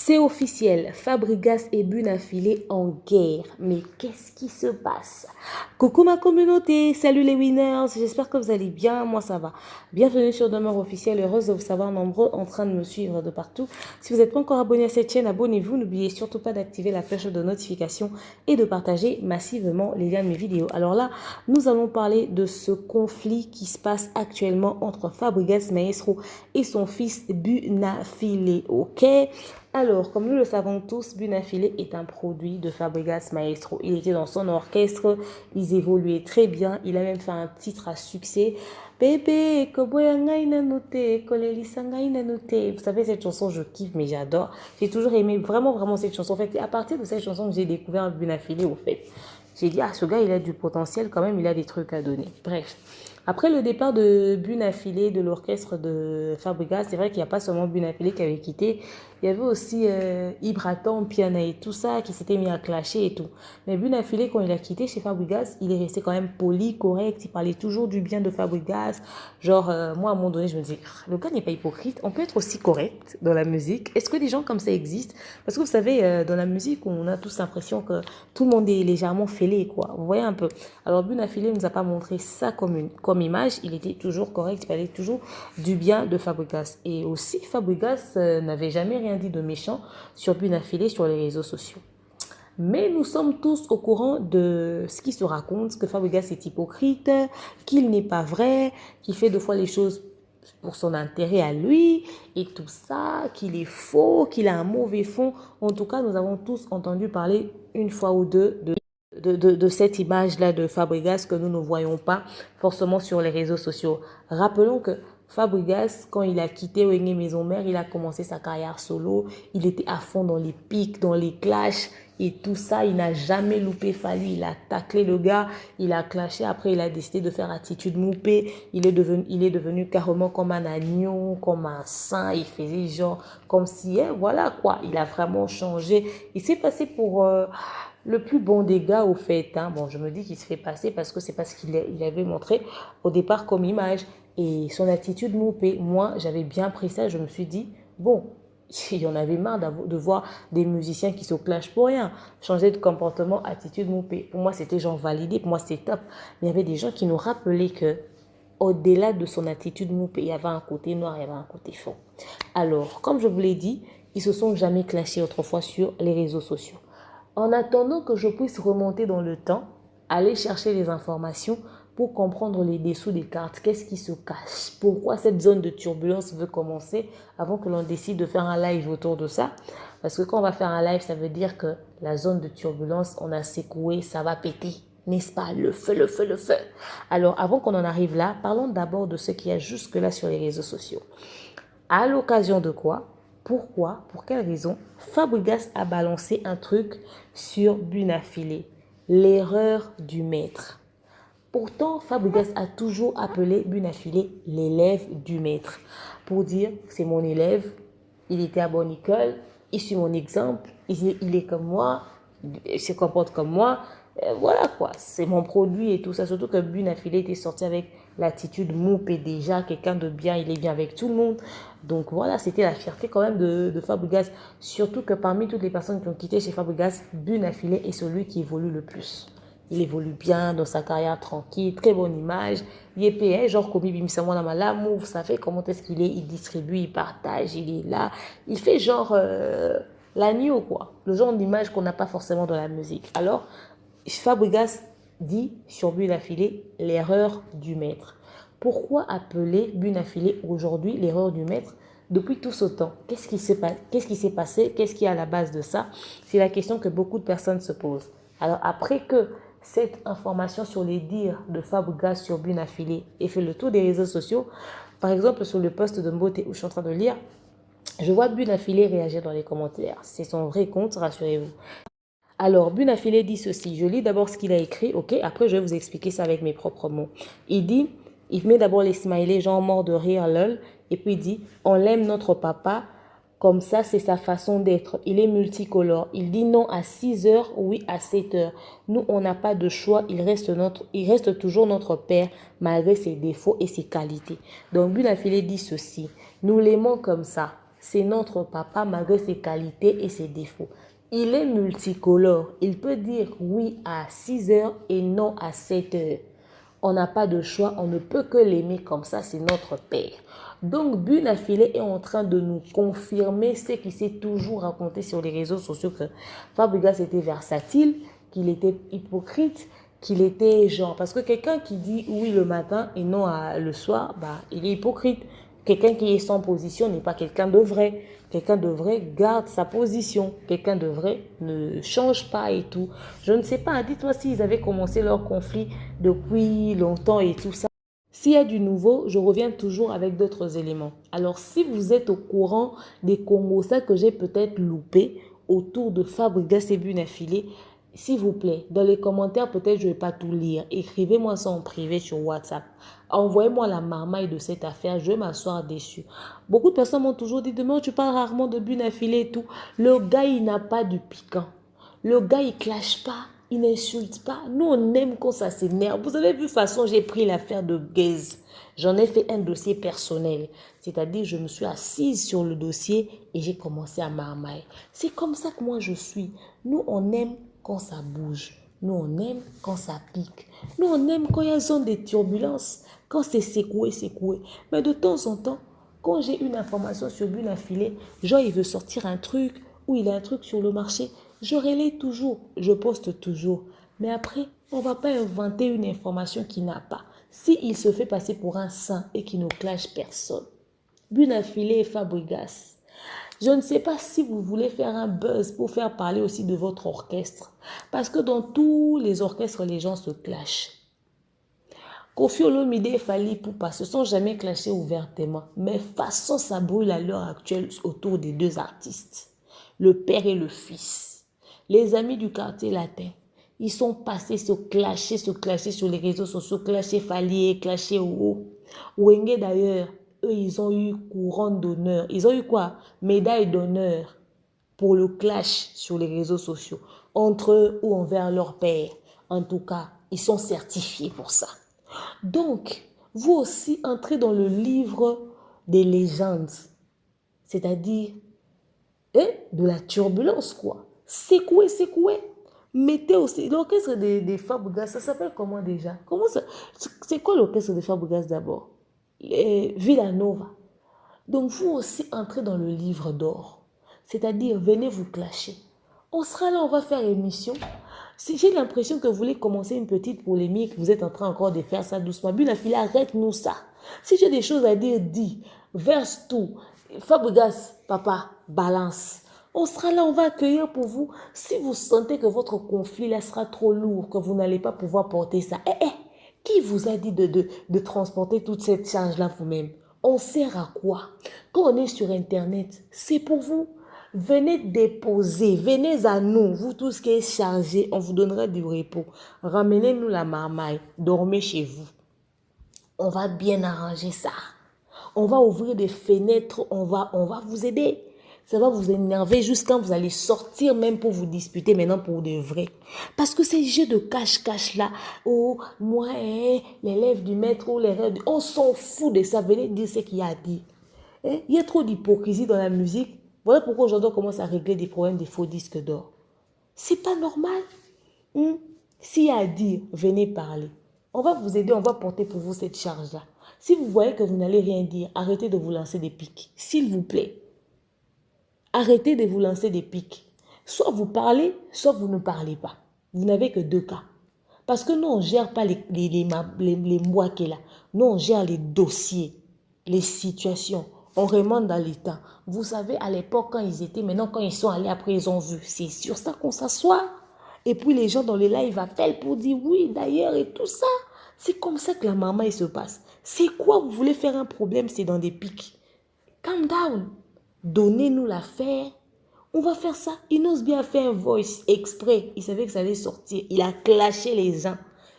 C'est officiel, Fabregas et Bunafilé en guerre. Mais qu'est-ce qui se passe? Coucou ma communauté, salut les winners, j'espère que vous allez bien, moi ça va. Bienvenue sur Demeure Officielle, heureuse de vous savoir nombreux en train de me suivre de partout. Si vous n'êtes pas encore abonné à cette chaîne, abonnez-vous, n'oubliez surtout pas d'activer la cloche de notification et de partager massivement les liens de mes vidéos. Alors là, nous allons parler de ce conflit qui se passe actuellement entre Fabregas Maestro et son fils Bunafilé, ok? Alors, comme nous le savons tous, Bunafilé est un produit de Fabregas Maestro. Il était dans son orchestre, ils évoluaient très bien. Il a même fait un titre à succès. Bébé, vous savez, cette chanson, je kiffe, mais j'adore. J'ai toujours aimé vraiment cette chanson. En fait, c'est à partir de cette chanson que j'ai découvert Bunafilé, au fait. J'ai dit, ah, ce gars, il a du potentiel quand même, il a des trucs à donner. Bref. Après le départ de Bunafilé de l'orchestre de Fabregas, c'est vrai qu'il n'y a pas seulement Bunafilé qui avait quitté, il y avait aussi Ibratan, Piana et tout ça qui s'était mis à clasher et tout. Mais Bunafilé, quand il a quitté chez Fabregas, il est resté quand même poli, correct, il parlait toujours du bien de Fabregas. Genre, moi à un moment donné, je me dis, le gars n'est pas hypocrite, on peut être aussi correct dans la musique. Est-ce que des gens comme ça existent? Parce que vous savez, dans la musique, on a tous l'impression que tout le monde est légèrement fêlé, quoi. Vous voyez un peu. Alors Bunafilé ne nous a pas montré ça comme image, il était toujours correct, il parlait toujours du bien de Fabregas. Et aussi, Fabregas n'avait jamais rien dit de méchant sur Bunafilé sur les réseaux sociaux. Mais nous sommes tous au courant de ce qui se raconte, que Fabregas est hypocrite, qu'il n'est pas vrai, qu'il fait deux fois les choses pour son intérêt à lui et tout ça, qu'il est faux, qu'il a un mauvais fond. En tout cas, nous avons tous entendu parler une fois ou deux de cette image-là de Fabregas que nous ne voyons pas forcément sur les réseaux sociaux. Rappelons que Fabregas, quand il a quitté Wenge Maison Mère, il a commencé sa carrière solo. Il était à fond dans les pics, dans les clashs et tout ça. Il n'a jamais loupé Fally. Il a taclé le gars, il a clashé. Après, il a décidé de faire attitude moupée. Il est devenu carrément comme un agneau, comme un saint. Il faisait genre comme si, hein, voilà quoi. Il a vraiment changé. Il s'est passé pour le plus bon des gars au fait. Hein. Bon, je me dis qu'il se fait passer parce que c'est pas ce qu'il avait montré au départ comme image. Et son attitude moupée, moi, j'avais bien pris ça. Je me suis dit, bon, il y en avait marre de voir des musiciens qui se clashent pour rien. Changer de comportement, attitude moupée. Pour moi, c'était genre validé. Pour moi, c'était top. Mais il y avait des gens qui nous rappelaient que au-delà de son attitude moupée, il y avait un côté noir, il y avait un côté fond. Alors, comme je vous l'ai dit, ils se sont jamais clashés autrefois sur les réseaux sociaux. En attendant que je puisse remonter dans le temps, aller chercher les informations pour comprendre les dessous des cartes, qu'est-ce qui se cache, pourquoi cette zone de turbulence veut commencer avant que l'on décide de faire un live autour de ça. Parce que quand on va faire un live, ça veut dire que la zone de turbulence, on a secoué, ça va péter. N'est-ce pas? Le feu, le feu, le feu. Alors, avant qu'on en arrive là, parlons d'abord de ce qu'il y a jusque-là sur les réseaux sociaux. À l'occasion de quoi? Pourquoi? Pour quelle raison? Fabregas a balancé un truc sur Bunafilé. L'erreur du maître. Pourtant, Fabregas a toujours appelé Bunafilé l'élève du maître. Pour dire, c'est mon élève, il était à bonne école, il suit mon exemple, il est comme moi, il se comporte comme moi. Voilà quoi, c'est mon produit et tout ça. Surtout que Bunafilé était sorti avec l'attitude moupe et déjà quelqu'un de bien, il est bien avec tout le monde. Donc voilà, c'était la fierté quand même de Fabregas. Surtout que parmi toutes les personnes qui ont quitté chez Fabregas, Bunafilé est celui qui évolue le plus. Il évolue bien dans sa carrière tranquille, très bonne image. Il est payé, genre Kobe Bimsamwana Malamu, vous savez comment est-ce qu'il est, il distribue, il partage, il est là. Il fait genre l'agneau quoi, le genre d'image qu'on n'a pas forcément dans la musique. Alors, Fabregas dit sur Bunafilé l'erreur du maître. Pourquoi appeler Bunafilé aujourd'hui l'erreur du maître depuis tout ce temps? Qu'est-ce qui s'est passé? Qu'est-ce qui est à la base de ça? C'est la question que beaucoup de personnes se posent. Alors après que cette information sur les dires de Fabregas sur Bunafilé ait fait le tour des réseaux sociaux, par exemple sur le post de Mbote où je suis en train de lire, je vois Bunafilé réagir dans les commentaires. C'est son vrai compte, rassurez-vous. Alors, Bunafilé dit ceci. Je lis d'abord ce qu'il a écrit, ok? Après, je vais vous expliquer ça avec mes propres mots. Il dit, il met d'abord les smileys, genre mort de rire, lol. Et puis il dit, on l'aime notre papa. Comme ça, c'est sa façon d'être. Il est multicolore. Il dit non à 6 heures, oui à 7 heures. Nous, on n'a pas de choix. Il reste toujours notre père, malgré ses défauts et ses qualités. Donc, Bunafilé dit ceci. Nous l'aimons comme ça. c'est notre papa malgré ses qualités et ses défauts. Il est multicolore. Il peut dire oui à 6 heures et non à 7 heures. On n'a pas de choix, on ne peut que l'aimer comme ça, c'est notre père. Donc, Bunafilé est en train de nous confirmer ce qu'il s'est toujours raconté sur les réseaux sociaux, que Fabregas était versatile, qu'il était hypocrite, qu'il était genre... Parce que quelqu'un qui dit oui le matin et non le soir, bah, il est hypocrite. Quelqu'un qui est sans position n'est pas quelqu'un de vrai. Quelqu'un de vrai garde sa position. Quelqu'un de vrai ne change pas et tout. Je ne sais pas, dites-moi s'ils avaient commencé leur conflit depuis longtemps et tout ça. S'il y a du nouveau, je reviens toujours avec d'autres éléments. Alors, si vous êtes au courant des Congos que j'ai peut-être loupé autour de Fabregas et Bunafilé, s'il vous plaît, dans les commentaires, peut-être je ne vais pas tout lire. Écrivez-moi ça en privé sur WhatsApp. Envoyez-moi la marmaille de cette affaire. Je vais m'asseoir dessus. Beaucoup de personnes m'ont toujours dit, demain, tu parles rarement de Bunafilé et tout. Le gars, il n'a pas du piquant. Le gars, il clash pas. Il n'insulte pas. Nous, on aime quand ça s'énerve. Vous avez vu, de toute façon, j'ai pris l'affaire de Gaze. J'en ai fait un dossier personnel. C'est-à-dire, je me suis assise sur le dossier et j'ai commencé à marmailler. C'est comme ça que moi, je suis. Nous, on aime quand ça bouge. Nous, on aime quand ça pique. Nous, on aime quand il y a zone de turbulence. Quand c'est secoué, secoué. Mais de temps en temps, quand j'ai une information sur Bunafilé, genre il veut sortir un truc ou il a un truc sur le marché, je relaie toujours, je poste toujours. Mais après, on ne va pas inventer une information qu'il n'a pas. S'il se fait passer pour un saint et qu'il ne clash personne. Bunafilé et Fabregas. Je ne sais pas si vous voulez faire un buzz pour faire parler aussi de votre orchestre. Parce que dans tous les orchestres, les gens se clashent. Koffi Olomide et Fally Ipupa se sont jamais clashés ouvertement. Mais façon, ça brûle à l'heure actuelle autour des deux artistes. Le père et le fils. Les amis du quartier latin. Ils sont passés se clasher sur les réseaux sociaux. Clasher Fally, clasher Owo. Wenge d'ailleurs, eux, ils ont eu couronne d'honneur. Ils ont eu quoi? Médaille d'honneur pour le clash sur les réseaux sociaux. Entre eux ou envers leur père. En tout cas, ils sont certifiés pour ça. Donc, vous aussi entrez dans le livre des légendes, c'est-à-dire de la turbulence, quoi. Secouez, secouez. Mettez aussi l'orchestre des Fabregas, ça s'appelle comment déjà? Comment ça? C'est quoi l'orchestre des Fabregas d'abord? Villanova. Donc, vous aussi entrez dans le livre d'or, c'est-à-dire venez vous clasher. On sera là, on va faire émission. J'ai l'impression que vous voulez commencer une petite polémique, vous êtes en train encore de faire ça doucement. Bunafilé, arrête-nous ça. Si j'ai des choses à dire, dis, verse tout. Fabregas, papa, balance. On sera là, on va accueillir pour vous. Si vous sentez que votre conflit là sera trop lourd, que vous n'allez pas pouvoir porter ça, qui vous a dit de transporter toute cette charge-là vous-même? On sert à quoi? Quand on est sur Internet, c'est pour vous. Venez déposer, venez à nous, vous tous qui êtes chargés, on vous donnera du repos. Ramenez-nous la marmaille, dormez chez vous. On va bien arranger ça. On va ouvrir des fenêtres, on va vous aider. Ça va vous énerver jusqu'à quand vous allez sortir même pour vous disputer maintenant pour de vrai. Parce que ces jeux de cache-cache là, oh, moi, l'élève du maître ou l'élève du... On s'en fout de ça, venez dire ce qu'il y a à dire. Il y a trop d'hypocrisie dans la musique. Voilà pourquoi aujourd'hui on commence à régler des problèmes des faux disques d'or. C'est pas normal. S'il y a à dire, venez parler. On va vous aider, on va porter pour vous cette charge-là. Si vous voyez que vous n'allez rien dire, arrêtez de vous lancer des pics. S'il vous plaît. Arrêtez de vous lancer des pics. Soit vous parlez, soit vous ne parlez pas. Vous n'avez que deux cas. Parce que nous, on ne gère pas les mois qu'il a. Nous, on gère les dossiers, les situations. On remonte dans les temps. Vous savez, à l'époque, quand ils étaient, maintenant, quand ils sont allés, après, ils ont vu. C'est sur ça qu'on s'assoit. Et puis, les gens dans les lives appellent pour dire oui, d'ailleurs, et tout ça. C'est comme ça que la maman, il se passe. C'est quoi, vous voulez faire un problème, c'est dans des pics. Calm down. Donnez-nous l'affaire. On va faire ça. Inos bien fait un voice exprès. Il savait que ça allait sortir. Il a clashé les gens.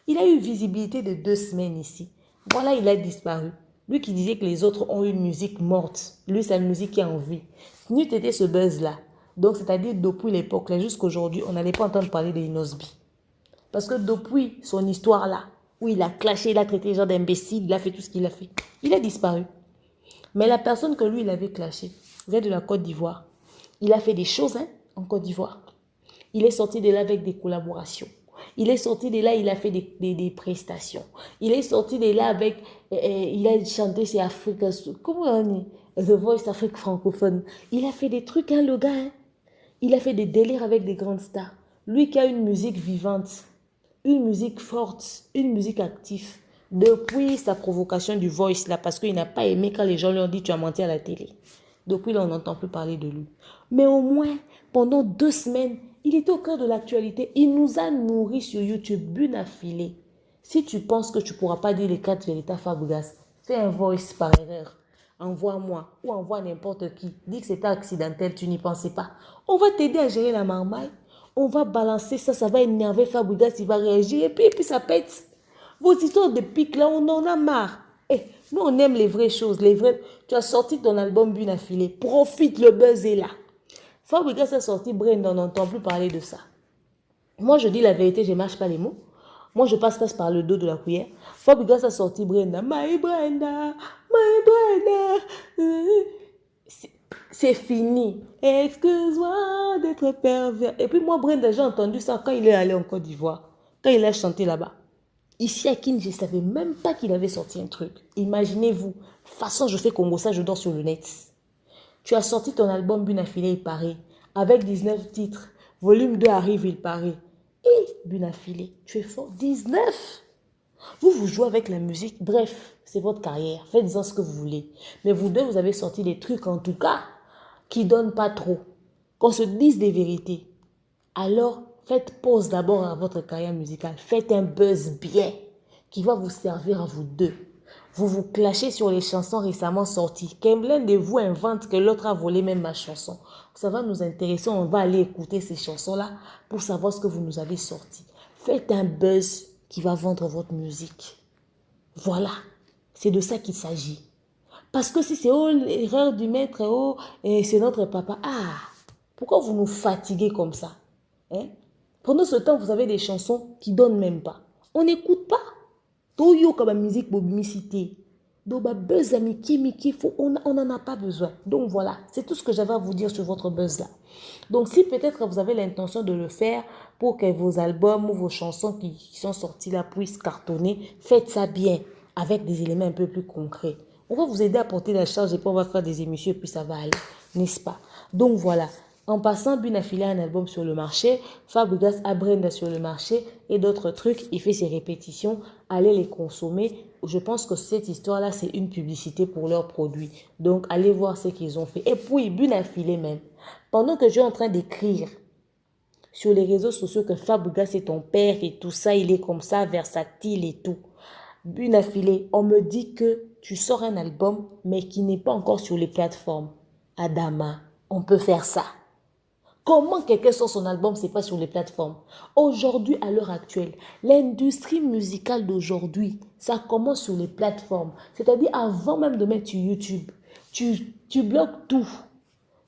Il a eu visibilité de 2 semaines ici. Voilà, il a disparu. Lui qui disait que les autres ont une musique morte. Lui, sa musique est en vie. N'eût été ce buzz-là. Donc, c'est-à-dire depuis l'époque, là, jusqu'aujourd'hui, on n'allait pas entendre parler de Inosbi. Parce que depuis son histoire-là, où il a clashé, il a traité les gens d'imbéciles, il a fait tout ce qu'il a fait, il a disparu. Mais la personne que lui, il avait clashé, Vous êtes de la Côte d'Ivoire. Il a fait des choses hein, en Côte d'Ivoire. Il est sorti de là avec des collaborations. Il est sorti de là, il a fait des prestations. Il est sorti de là avec, il a chanté chez Afrique, comment on dit, The Voice Afrique francophone. Il a fait des trucs, hein, le gars. Hein. Il a fait des délires avec des grandes stars. Lui qui a une musique vivante, une musique forte, une musique active. Depuis sa provocation du Voice, là, parce qu'il n'a pas aimé quand les gens lui ont dit tu as menti à la télé. Depuis là, on n'entend plus parler de lui. Mais au moins, pendant 2 semaines, il était au cœur de l'actualité. Il nous a nourris sur YouTube, bune à filer. Si tu penses que tu ne pourras pas dire les 4 vérités à Fabregas, fais un voice par erreur. Envoie-moi ou envoie n'importe qui. Dis que c'était accidentel, tu n'y pensais pas. On va t'aider à gérer la marmaille. On va balancer ça, ça va énerver Fabregas, il va réagir et puis ça pète. Vos histoires de pique là, on en a marre. Eh, nous on aime les vraies choses, les vraies. Tu as sorti ton album Bune à filer. Profite, le buzz est là. Fabregas a sorti Brenda, on n'entend plus parler de ça. Moi, je dis la vérité, je ne mâche pas les mots. Moi, je passe par le dos de la cuillère. Fabregas a sorti Brenda. My Brenda, my Brenda. C'est fini. Excuse-moi d'être pervers. Et puis moi, Brenda, j'ai entendu ça quand il est allé en Côte d'Ivoire. Quand il a chanté là-bas. Ici à Kin, je ne savais même pas qu'il avait sorti un truc. Imaginez-vous. De toute façon, je fais Congo ça, je dors sur le net. Tu as sorti ton album Bune à filer, il paraît. Avec 19 titres. Volume 2 arrive, il paraît. Et Bune à filer, tu es fort. 19. Vous jouez avec la musique. Bref, c'est votre carrière. Faites-en ce que vous voulez. Mais vous deux, vous avez sorti des trucs en tout cas qui ne donnent pas trop. Qu'on se dise des vérités. Alors, faites pause d'abord à votre carrière musicale. Faites un buzz bien qui va vous servir à vous deux. Vous vous clashez sur les chansons récemment sorties. Qu'un de vous invente que l'autre a volé même ma chanson. Ça va nous intéresser. On va aller écouter ces chansons-là pour savoir ce que vous nous avez sorti. Faites un buzz qui va vendre votre musique. Voilà. C'est de ça qu'il s'agit. Parce que si c'est oh, l'erreur du maître, oh, c'est notre papa. Ah, pourquoi vous nous fatiguez comme ça? Hein? Pendant ce temps, vous avez des chansons qui ne donnent même pas. On n'écoute pas. Toyo comme musique bobimicité. Donc, buzz à Mickey, on n'en a pas besoin. Donc, voilà, c'est tout ce que j'avais à vous dire sur votre buzz là. Donc, si peut-être vous avez l'intention de le faire pour que vos albums ou vos chansons qui sont sorties là puissent cartonner, faites ça bien, avec des éléments un peu plus concrets. On va vous aider à porter la charge et puis on va faire des émissions et puis ça va aller, n'est-ce pas? Donc, voilà. En passant, Bune a filé un album sur le marché, Fabregas a Brenda sur le marché et d'autres trucs. Il fait ses répétitions, allez les consommer. Je pense que cette histoire-là, c'est une publicité pour leurs produits. Donc, allez voir ce qu'ils ont fait. Et puis, Bune a filé même. Pendant que je suis en train d'écrire sur les réseaux sociaux que Fabregas est ton père et tout ça, il est comme ça, versatile et tout. Bune a filé, on me dit que tu sors un album, mais qui n'est pas encore sur les plateformes. Adama, on peut faire ça. Comment quelqu'un sort son album, c'est pas sur les plateformes? Aujourd'hui, à l'heure actuelle, l'industrie musicale d'aujourd'hui, ça commence sur les plateformes. C'est-à-dire avant même de mettre sur YouTube, tu bloques tout.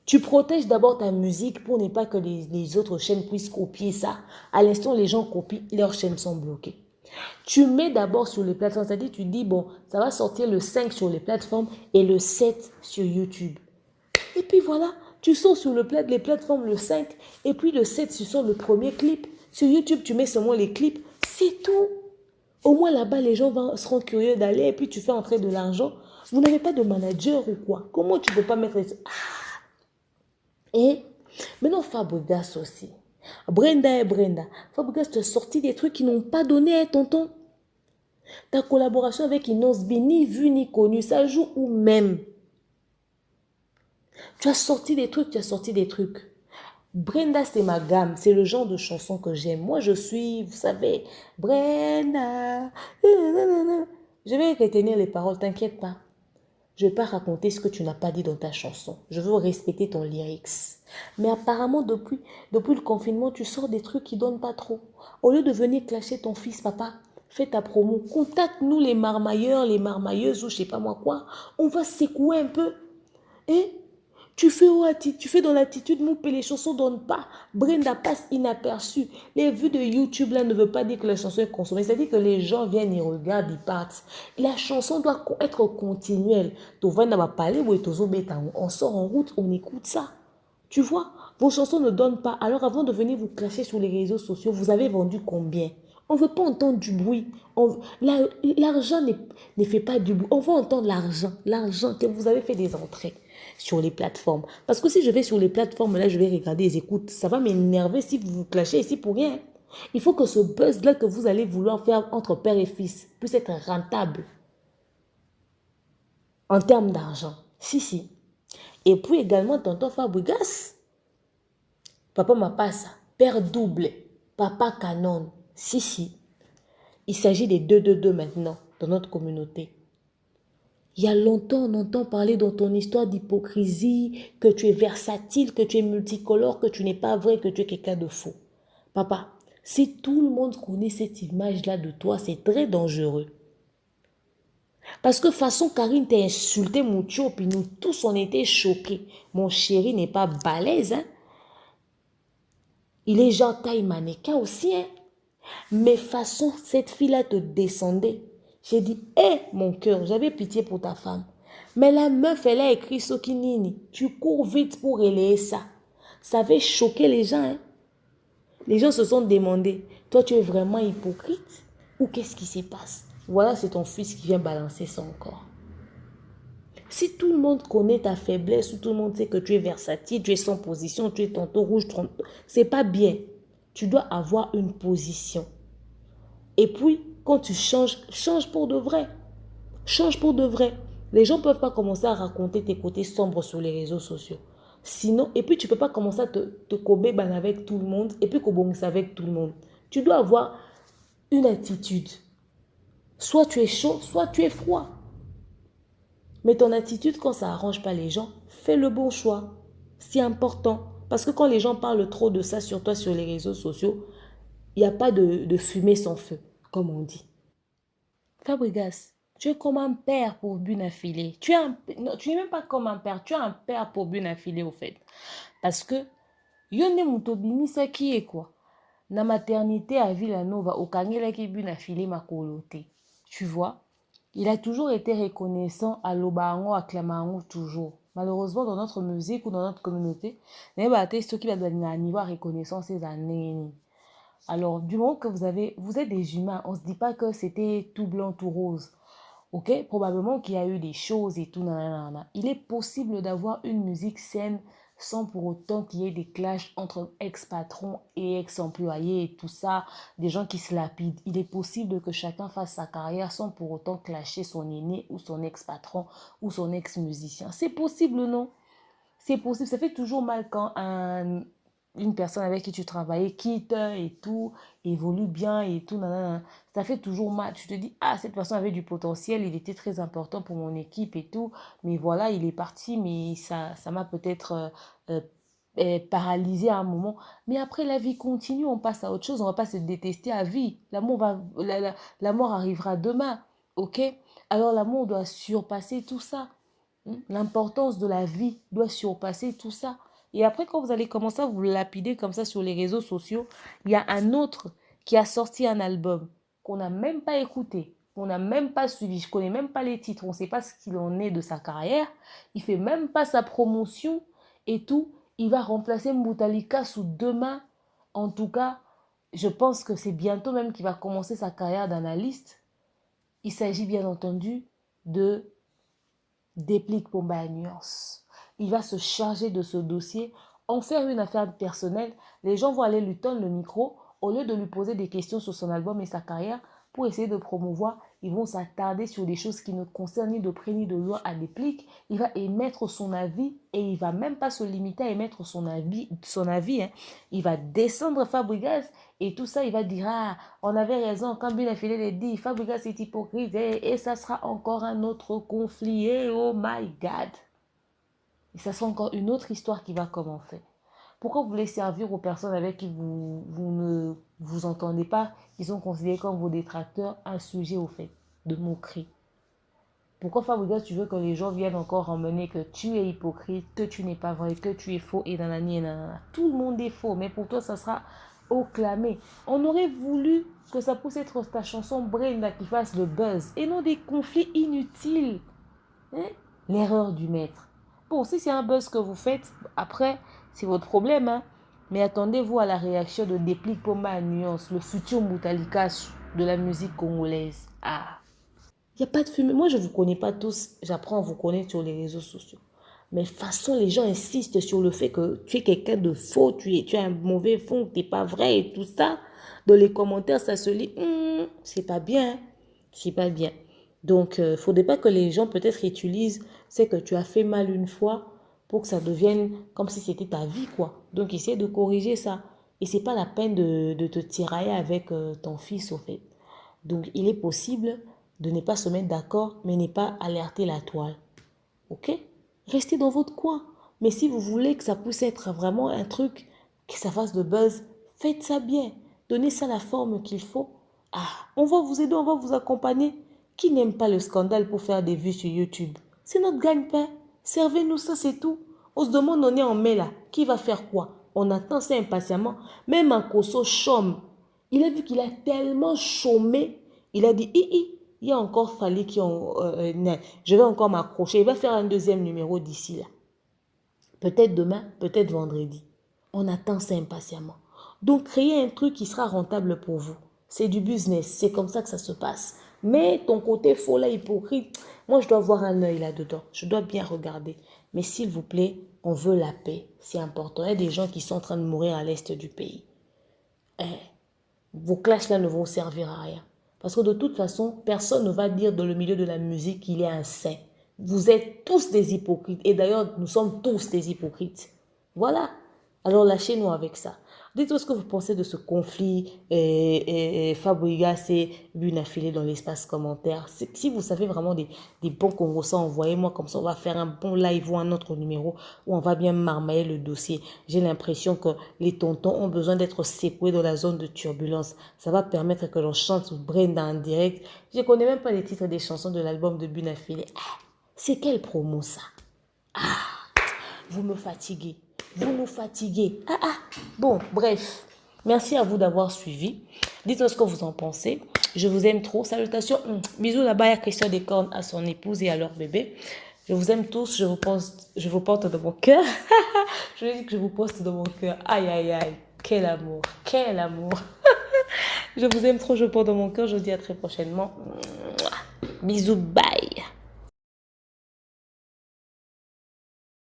Tu protèges d'abord ta musique pour ne pas que les autres chaînes puissent copier ça. À l'instant, les gens copient, leurs chaînes sont bloquées. Tu mets d'abord sur les plateformes, c'est-à-dire tu dis, bon, ça va sortir le 5 sur les plateformes et le 7 sur YouTube. Et puis voilà, tu sors sur les plateformes le 5 et puis le 7, tu sors le premier clip. Sur YouTube, tu mets seulement les clips. C'est tout. Au moins là-bas, les gens seront curieux d'aller et puis tu fais entrer de l'argent. Vous n'avez pas de manager ou quoi? Comment tu ne peux pas mettre... Et maintenant, Fabregas aussi. Brenda et Brenda. Fabregas te sorti des trucs qui n'ont pas donné, hein, tonton. Ta collaboration avec Inosbi, ni vu ni connu, ça joue où même? Tu as sorti des trucs, tu as sorti des trucs. Brenda, c'est ma gamme. C'est le genre de chanson que j'aime. Moi, je suis, vous savez, Brenda. Je vais retenir les paroles, t'inquiète pas. Je ne vais pas raconter ce que tu n'as pas dit dans ta chanson. Je veux respecter ton lyrics. Mais apparemment, depuis le confinement, tu sors des trucs qui ne donnent pas trop. Au lieu de venir clasher ton fils, papa, fais ta promo. Contacte-nous les marmailleurs, les marmailleuses ou je ne sais pas moi quoi. On va secouer un peu. Et Tu fais dans l'attitude, Moupé, les chansons ne donnent pas. Brenda passe inaperçue. Les vues de YouTube, là, ne veut pas dire que la chanson est consommée. C'est-à-dire que les gens viennent, ils regardent, ils partent. La chanson doit être continuelle. On sort en route, on écoute ça. Tu vois, vos chansons ne donnent pas. Alors avant de venir vous clasher sur les réseaux sociaux, vous avez vendu combien? On ne veut pas entendre du bruit. L'argent ne fait pas du bruit. On veut entendre l'argent. L'argent que vous avez fait des entrées sur les plateformes. Parce que si je vais sur les plateformes, là, je vais regarder les écoutes. Ça va m'énerver si vous vous clashez ici pour rien. Il faut que ce buzz-là que vous allez vouloir faire entre père et fils puisse être rentable en termes d'argent. Si, si. Et puis également, tonton Fabregas. Papa Mapassa, père double, papa canon. Si, si. Il s'agit des 2-2-2 maintenant dans notre communauté. Il y a longtemps, on entend parler dans ton histoire d'hypocrisie, que tu es versatile, que tu es multicolore, que tu n'es pas vrai, que tu es quelqu'un de faux. Papa, si tout le monde connaît cette image-là de toi, c'est très dangereux. Parce que façon Karine t'a insulté Moucho, puis nous tous on était choqués. Mon chéri n'est pas balèze, hein. Il est genre taille mannequin aussi, hein. Mais façon, cette fille-là te descendait. J'ai dit, hé, mon cœur, j'avais pitié pour ta femme. Mais la meuf, elle a écrit Sokinini. Tu cours vite pour relayer ça. Ça avait choqué les gens, hein. Les gens se sont demandé, toi, tu es vraiment hypocrite? Ou qu'est-ce qui se passe? Voilà, c'est ton fils qui vient balancer son corps. Si tout le monde connaît ta faiblesse, ou tout le monde sait que tu es versatile, tu es sans position, tu es tantôt rouge, c'est pas bien. Tu dois avoir une position. Et puis, quand tu changes, change pour de vrai. Change pour de vrai. Les gens ne peuvent pas commencer à raconter tes côtés sombres sur les réseaux sociaux. Sinon, et puis tu ne peux pas commencer à te kobeban avec tout le monde et puis kobongisa avec tout le monde. Tu dois avoir une attitude. Soit tu es chaud, soit tu es froid. Mais ton attitude, quand ça n'arrange pas les gens, fais le bon choix. C'est important. Parce que quand les gens parlent trop de ça sur toi sur les réseaux sociaux, il n'y a pas de fumée sans feu, comme on dit. Fabregas, tu es comme un père pour Bunafilé. Non, tu n'es même pas comme un père, tu es un père pour Bunafilé au fait. Parce que, yonde mutobimisa qui est quoi? Na maternité à Villanova, au Kangela qui Bunafilé ma coloté. Tu vois? Il a toujours été reconnaissant à l'Obango, à Clamango, toujours. Malheureusement, dans notre musique ou dans notre communauté, il y a des gens qui ont un niveau de reconnaissance ces années. Alors, du moment que vous êtes des humains, on ne se dit pas que c'était tout blanc, tout rose. Ok? Probablement qu'il y a eu des choses et tout. Nanana. Il est possible d'avoir une musique saine sans pour autant qu'il y ait des clashs entre ex-patrons et ex-employés et tout ça, des gens qui se lapident. Il est possible que chacun fasse sa carrière sans pour autant clasher son aîné ou son ex-patron ou son ex-musicien. C'est possible, non? C'est possible. Ça fait toujours mal quand une personne avec qui tu travaillais quitte et tout, évolue bien et tout. Nanana. Ça fait toujours mal. Tu te dis, ah, cette personne avait du potentiel, il était très important pour mon équipe et tout. Mais voilà, il est parti, mais ça m'a peut-être paralysé à un moment. Mais après, la vie continue, on passe à autre chose. On ne va pas se détester à vie. La mort arrivera demain. OK? Alors l'amour doit surpasser tout ça. L'importance de la vie doit surpasser tout ça. Et après, quand vous allez commencer à vous lapider comme ça sur les réseaux sociaux, il y a un autre qui a sorti un album qu'on n'a même pas écouté, qu'on n'a même pas suivi. Je ne connais même pas les titres, on ne sait pas ce qu'il en est de sa carrière. Il ne fait même pas sa promotion et tout. Il va remplacer Moutalika sous 2 mains. En tout cas, je pense que c'est bientôt même qu'il va commencer sa carrière d'analyste. Il s'agit bien entendu de Déplique Pomba Nuance. Il va se charger de ce dossier, en faire une affaire personnelle. Les gens vont aller lui tendre le micro au lieu de lui poser des questions sur son album et sa carrière pour essayer de promouvoir. Ils vont s'attarder sur des choses qui ne concernent ni de près ni de loin à Déplique. Il va émettre son avis et il ne va même pas se limiter à émettre son avis, hein. Il va descendre Fabregas et tout ça, il va dire, ah, on avait raison, quand Bill a filé les dit, Fabregas est hypocrite et ça sera encore un autre conflit. Et oh my God. Et ça sera encore une autre histoire qui va commencer. Pourquoi vous voulez servir aux personnes avec qui vous ne vous entendez pas, qui sont considérées comme vos détracteurs, un sujet au fait de moquerie? Pourquoi Fabregas, tu veux que les gens viennent encore emmener que tu es hypocrite, que tu n'es pas vrai, que tu es faux et nanani et nanana. Tout le monde est faux, mais pour toi, ça sera acclamé. On aurait voulu que ça puisse être ta chanson Brenda qui fasse le buzz et non des conflits inutiles. Hein? L'erreur du maître. Bon, si c'est un buzz que vous faites, après, c'est votre problème. Hein? Mais attendez-vous à la réaction de Déplique Pomba à Nuance, le futur Moutalikas de la musique congolaise. Ah! Il n'y a pas de fumée. Moi, je ne vous connais pas tous. J'apprends à vous connaître sur les réseaux sociaux. Mais de toute façon, les gens insistent sur le fait que tu es quelqu'un de faux, tu es un mauvais fond, que tu n'es pas vrai et tout ça. Dans les commentaires, ça se lit. C'est pas bien. C'est pas bien. Donc, il ne faudrait pas que les gens peut-être utilisent c'est que tu as fait mal une fois pour que ça devienne comme si c'était ta vie, quoi. Donc, essaie de corriger ça. Et ce n'est pas la peine de te tirailler avec ton fils, au fait. Donc, il est possible de ne pas se mettre d'accord, mais ne pas alerter la toile. Ok? Restez dans votre coin. Mais si vous voulez que ça puisse être vraiment un truc, que ça fasse de buzz, faites ça bien. Donnez ça la forme qu'il faut. Ah, on va vous aider, on va vous accompagner. Qui n'aime pas le scandale pour faire des vues sur YouTube? C'est notre gagne-pain. Servez-nous ça, c'est tout. On se demande, on est en mai là. Qui va faire quoi? On attend ça impatiemment. Même un Kosso chôme. Il a vu qu'il a tellement chômé. Il a dit, il y a encore fallu je vais encore m'accrocher. Il va faire un deuxième numéro d'ici là. Peut-être demain, peut-être vendredi. On attend ça impatiemment. Donc, créez un truc qui sera rentable pour vous. C'est du business. C'est comme ça que ça se passe. Mais ton côté faux là, hypocrite, moi, je dois avoir un œil là-dedans. Je dois bien regarder. Mais s'il vous plaît, on veut la paix. C'est important. Il y a des gens qui sont en train de mourir à l'est du pays. Vos clashs là ne vont servir à rien. Parce que de toute façon, personne ne va dire dans le milieu de la musique qu'il est un saint. Vous êtes tous des hypocrites. Et d'ailleurs, nous sommes tous des hypocrites. Voilà. Alors lâchez-nous avec ça. Dites-moi ce que vous pensez de ce conflit Fabregas et Bunafilé dans l'espace commentaire. Si vous savez vraiment des bons Congolais, envoyez-moi comme ça. On va faire un bon live ou un autre numéro où on va bien marmailler le dossier. J'ai l'impression que les tontons ont besoin d'être secoués dans la zone de turbulence. Ça va permettre que l'on chante Brenda en direct. Je ne connais même pas les titres des chansons de l'album de Bunafilé. C'est quelle promo ça? Vous me fatiguez. Vous nous fatiguez. Bon, bref. Merci à vous d'avoir suivi. Dites-moi ce que vous en pensez. Je vous aime trop. Salutations. Bisous là-bas à Christian Descornes, à son épouse et à leur bébé. Je vous aime tous. Je vous porte dans mon cœur. Je dis que je vous porte dans mon cœur. Aïe, aïe, aïe. Quel amour. Quel amour. Je vous aime trop. Je vous porte dans mon cœur. Je vous dis à très prochainement. Bisous. Bye.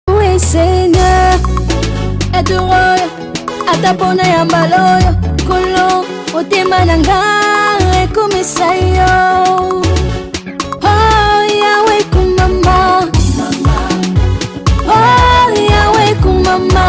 Oui, Seigneur. Adoroy, atapona ya mbaloyo, kolo, otema nanga, ekumisayo. Oh, Yahweh kumama, oh, Yahweh kumama.